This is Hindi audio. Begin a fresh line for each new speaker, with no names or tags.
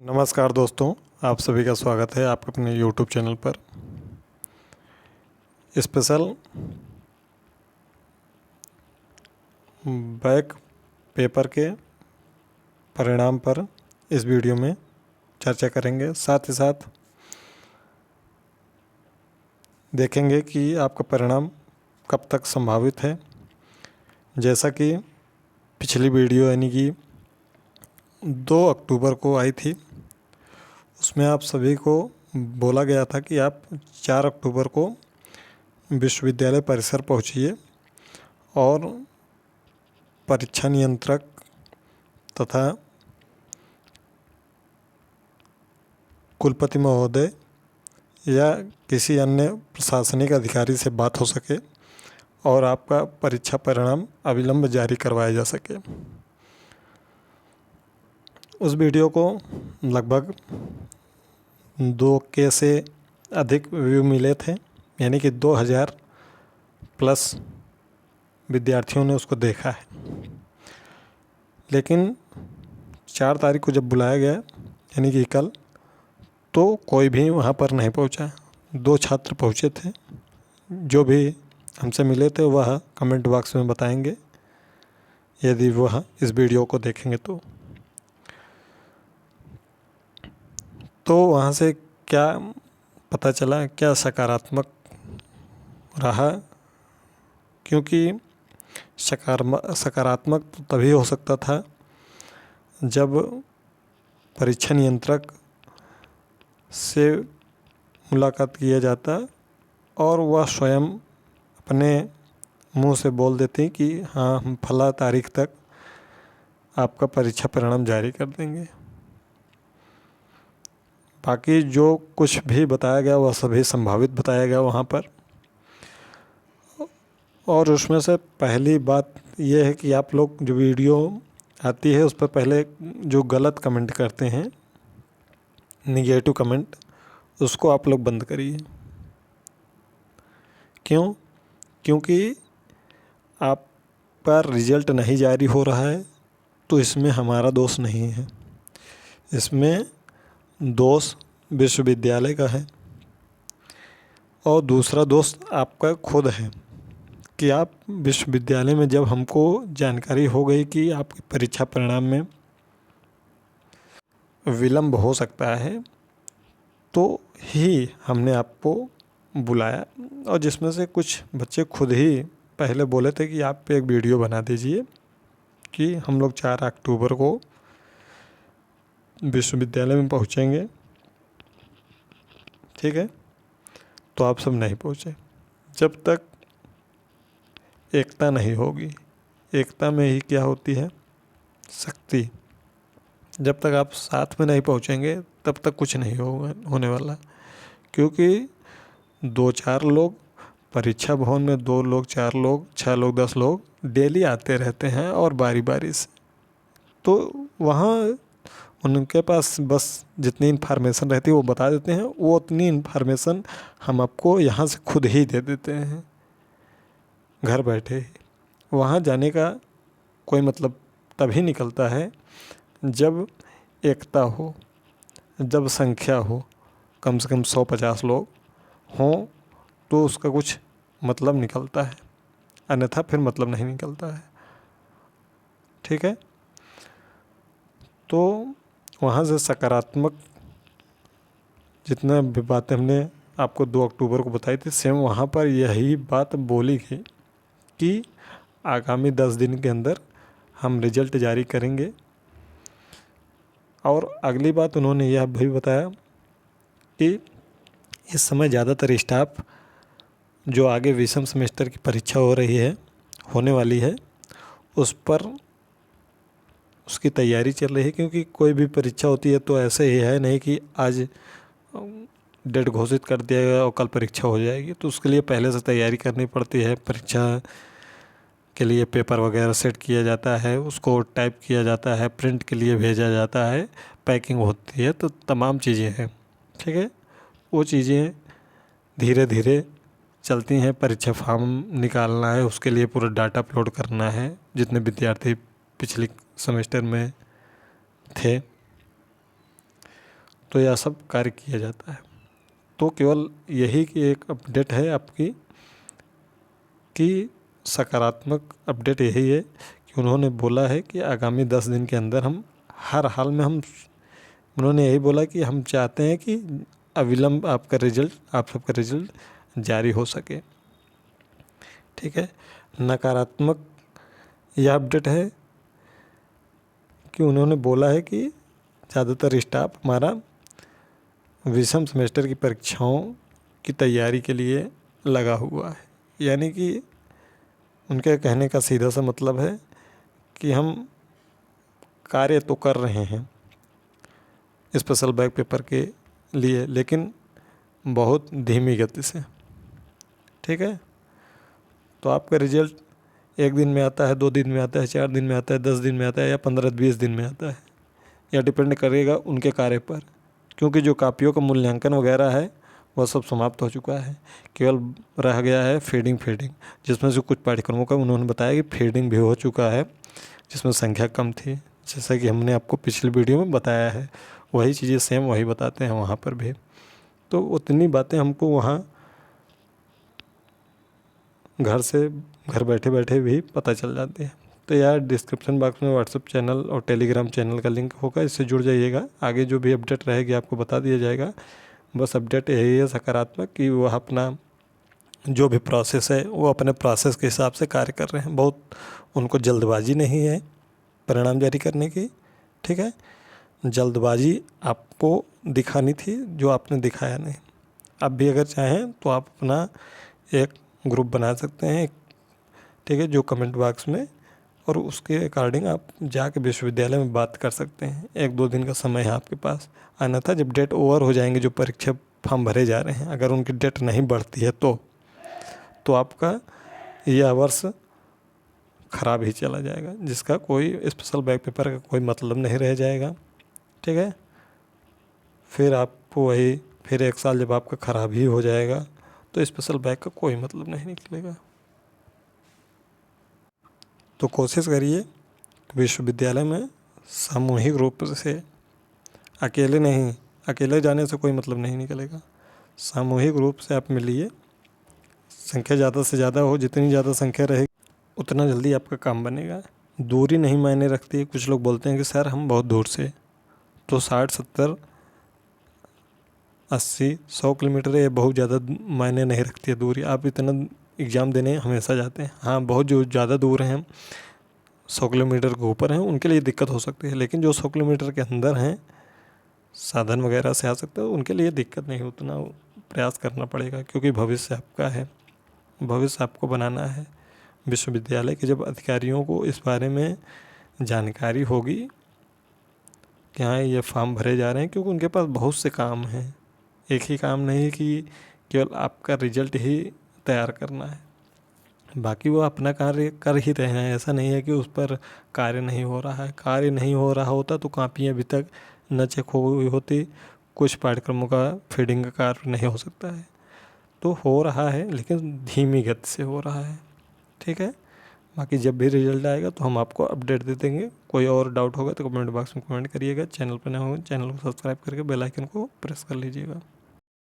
नमस्कार दोस्तों, आप सभी का स्वागत है आपके अपने YouTube चैनल पर। स्पेशल बैक पेपर के परिणाम पर इस वीडियो में चर्चा करेंगे। साथ ही साथ देखेंगे कि आपका परिणाम कब तक संभावित है। जैसा कि पिछली वीडियो यानी कि 2 अक्टूबर को आई थी, उसमें आप सभी को बोला गया था कि आप 4 अक्टूबर को विश्वविद्यालय परिसर पहुंचिए और परीक्षा नियंत्रक तथा कुलपति महोदय या किसी अन्य प्रशासनिक अधिकारी से बात हो सके और आपका परीक्षा परिणाम अविलंब जारी करवाया जा सके। उस वीडियो को लगभग 2K से अधिक व्यू मिले थे, यानी कि 2000 प्लस विद्यार्थियों ने उसको देखा है। लेकिन 4 तारीख को जब बुलाया गया, यानी कि कल, तो कोई भी वहाँ पर नहीं पहुँचा। 2 छात्र पहुँचे थे, जो भी हमसे मिले थे वह कमेंट बॉक्स में बताएंगे यदि वह इस वीडियो को देखेंगे तो वहाँ से क्या पता चला, क्या सकारात्मक रहा। क्योंकि सकारात्मक तो तभी हो सकता था जब परीक्षा नियंत्रक से मुलाकात किया जाता और वह स्वयं अपने मुंह से बोल देती कि हाँ, हम फला तारीख तक आपका परीक्षा परिणाम जारी कर देंगे। बाकी जो कुछ भी बताया गया वह सभी संभावित बताया गया वहाँ पर। और उसमें से पहली बात यह है कि आप लोग जो वीडियो आती है उस पर पहले जो गलत कमेंट करते हैं, निगेटिव कमेंट, उसको आप लोग बंद करिए। क्यों? क्योंकि आपका रिजल्ट नहीं जारी हो रहा है तो इसमें हमारा दोष नहीं है, इसमें दोष विश्वविद्यालय का है और दूसरा दोष आपका खुद है कि आप विश्वविद्यालय में जब हमको जानकारी हो गई कि आपकी परीक्षा परिणाम में विलंब हो सकता है तो ही हमने आपको बुलाया। और जिसमें से कुछ बच्चे खुद ही पहले बोले थे कि आप एक वीडियो बना दीजिए कि हम लोग 4 अक्टूबर को विश्वविद्यालय में पहुंचेंगे। ठीक है, तो आप सब नहीं पहुंचे। जब तक एकता नहीं होगी, एकता में ही क्या होती है, शक्ति। जब तक आप साथ में नहीं पहुंचेंगे तब तक कुछ नहीं होने वाला। क्योंकि 2-4 लोग परीक्षा भवन में, 2 लोग, 4 लोग, 6 लोग, 10 लोग डेली आते रहते हैं और बारी बारी से, तो वहाँ उनके पास बस जितनी इन्फॉर्मेशन रहती है वो बता देते हैं। वो उतनी इन्फॉर्मेशन हम आपको यहाँ से खुद ही दे देते हैं घर बैठे ही। वहाँ जाने का कोई मतलब तभी निकलता है जब एकता हो, जब संख्या हो, कम से कम 100-50 लोग हों तो उसका कुछ मतलब निकलता है, अन्यथा फिर मतलब नहीं निकलता है। ठीक है, तो वहाँ से सकारात्मक जितना भी बातें हमने आपको 2 अक्टूबर को बताई थी, सेम वहाँ पर यही बात बोली गई कि आगामी 10 दिन के अंदर हम रिजल्ट जारी करेंगे। और अगली बात उन्होंने यह भी बताया कि इस समय ज़्यादातर स्टाफ जो आगे विषम सेमेस्टर की परीक्षा हो रही है, होने वाली है, उस पर उसकी तैयारी चल रही है। क्योंकि कोई भी परीक्षा होती है तो ऐसे ही है नहीं कि आज डेट घोषित कर दिया गया और कल परीक्षा हो जाएगी। तो उसके लिए पहले से तैयारी करनी पड़ती है। परीक्षा के लिए पेपर वगैरह सेट किया जाता है, उसको टाइप किया जाता है, प्रिंट के लिए भेजा जाता है, पैकिंग होती है, तो तमाम चीज़ें हैं। ठीक है, वो चीज़ें धीरे धीरे चलती हैं। परीक्षा फॉर्म निकालना है, उसके लिए पूरा डाटा अपलोड करना है, जितने विद्यार्थी पिछले सेमेस्टर में थे। तो यह सब कार्य किया जाता है। तो केवल यही कि एक अपडेट है आपकी कि सकारात्मक अपडेट यही है कि उन्होंने बोला है कि आगामी 10 दिन के अंदर हम हर हाल में उन्होंने यही बोला कि हम चाहते हैं कि अविलंब आप सबका रिजल्ट जारी हो सके। ठीक है। नकारात्मक यह अपडेट है कि उन्होंने बोला है कि ज़्यादातर स्टाफ हमारा विषम सेमेस्टर की परीक्षाओं की तैयारी के लिए लगा हुआ है। यानी कि उनके कहने का सीधा सा मतलब है कि हम कार्य तो कर रहे हैं स्पेशल बैक पेपर के लिए, लेकिन बहुत धीमी गति से। ठीक है। तो आपका रिजल्ट 1 दिन में आता है, 2 दिन में आता है, 4 दिन में आता है, 10 दिन में आता है या 15-20 दिन में आता है, यह डिपेंड करेगा उनके कार्य पर। क्योंकि जो कापियों का मूल्यांकन वगैरह है वह सब समाप्त हो चुका है, केवल रह गया है फीडिंग जिसमें से कुछ पाठ्यक्रमों का उन्होंने बताया कि फीडिंग भी हो चुका है, जिसमें संख्या कम थी, जैसा कि हमने आपको पिछली वीडियो में बताया है। वही चीज़ें सेम वही बताते हैं वहाँ पर भी। तो उतनी बातें हमको वहाँ घर बैठे बैठे भी पता चल जाती है। तो यार डिस्क्रिप्शन बॉक्स में व्हाट्सएप चैनल और टेलीग्राम चैनल का लिंक होगा, इससे जुड़ जाइएगा। आगे जो भी अपडेट रहेगी आपको बता दिया जाएगा। बस अपडेट यही है सकारात्मक कि वह अपना जो भी प्रोसेस है वो अपने प्रोसेस के हिसाब से कार्य कर रहे हैं। बहुत उनको जल्दबाजी नहीं है परिणाम जारी करने की। ठीक है। जल्दबाजी आपको दिखानी थी जो आपने दिखाया नहीं। आप भी अगर चाहें तो आप अपना एक ग्रुप बना सकते हैं, ठीक है, जो कमेंट बॉक्स में, और उसके अकॉर्डिंग आप जाके विश्वविद्यालय में बात कर सकते हैं। 1-2 दिन का समय है आपके पास। अन्यथा जब डेट ओवर हो जाएंगे, जो परीक्षा फॉर्म भरे जा रहे हैं, अगर उनकी डेट नहीं बढ़ती है तो आपका यह वर्ष खराब ही चला जाएगा, जिसका कोई स्पेशल बैक पेपर का कोई मतलब नहीं रह जाएगा। ठीक है। फिर आपको फिर 1 साल जब आपका खराब ही हो जाएगा तो स्पेशल बैक का कोई मतलब नहीं निकलेगा। तो कोशिश करिए विश्वविद्यालय में सामूहिक रूप से, अकेले जाने से कोई मतलब नहीं निकलेगा। सामूहिक रूप से आप मिलिए, संख्या ज़्यादा से ज़्यादा हो, जितनी ज़्यादा संख्या रहेगी उतना जल्दी आपका काम बनेगा। दूरी नहीं मायने रखती है। कुछ लोग बोलते हैं कि सर हम बहुत दूर से, तो 60, 70, 80, 100 किलोमीटर ये बहुत ज़्यादा मायने नहीं रखती है दूरी। आप इतना एग्ज़ाम देने हमेशा जाते हैं। हाँ, बहुत जो ज़्यादा दूर हैं, 100 किलोमीटर के ऊपर हैं, उनके लिए दिक्कत हो सकती है। लेकिन जो 100 किलोमीटर के अंदर हैं, साधन वगैरह से आ सकते हो, उनके लिए दिक्कत नहीं, उतना प्रयास करना पड़ेगा, क्योंकि भविष्य आपका है, भविष्य आपको बनाना है। विश्वविद्यालय के जब अधिकारियों को इस बारे में जानकारी होगी कि हाँ ये फॉर्म भरे जा रहे हैं, क्योंकि उनके पास बहुत से काम हैं, एक ही काम नहीं कि केवल आपका रिजल्ट ही तैयार करना है, बाकी वो अपना कार्य कर ही रहे हैं। ऐसा नहीं है कि उस पर कार्य नहीं हो रहा है। कार्य नहीं हो रहा होता तो कापियाँ अभी तक न चेक हुई होती, कुछ पाठ्यक्रमों का फीडिंग का कार्य नहीं हो सकता है। तो हो रहा है, लेकिन धीमी गति से हो रहा है। ठीक है। बाकी जब भी रिजल्ट आएगा तो हम आपको अपडेट दे देंगे। कोई और डाउट होगा तो कमेंट बॉक्स में कमेंट करिएगा। चैनल पर नए होंगे चैनल को सब्सक्राइब करके बेल आइकन को प्रेस कर लीजिएगा।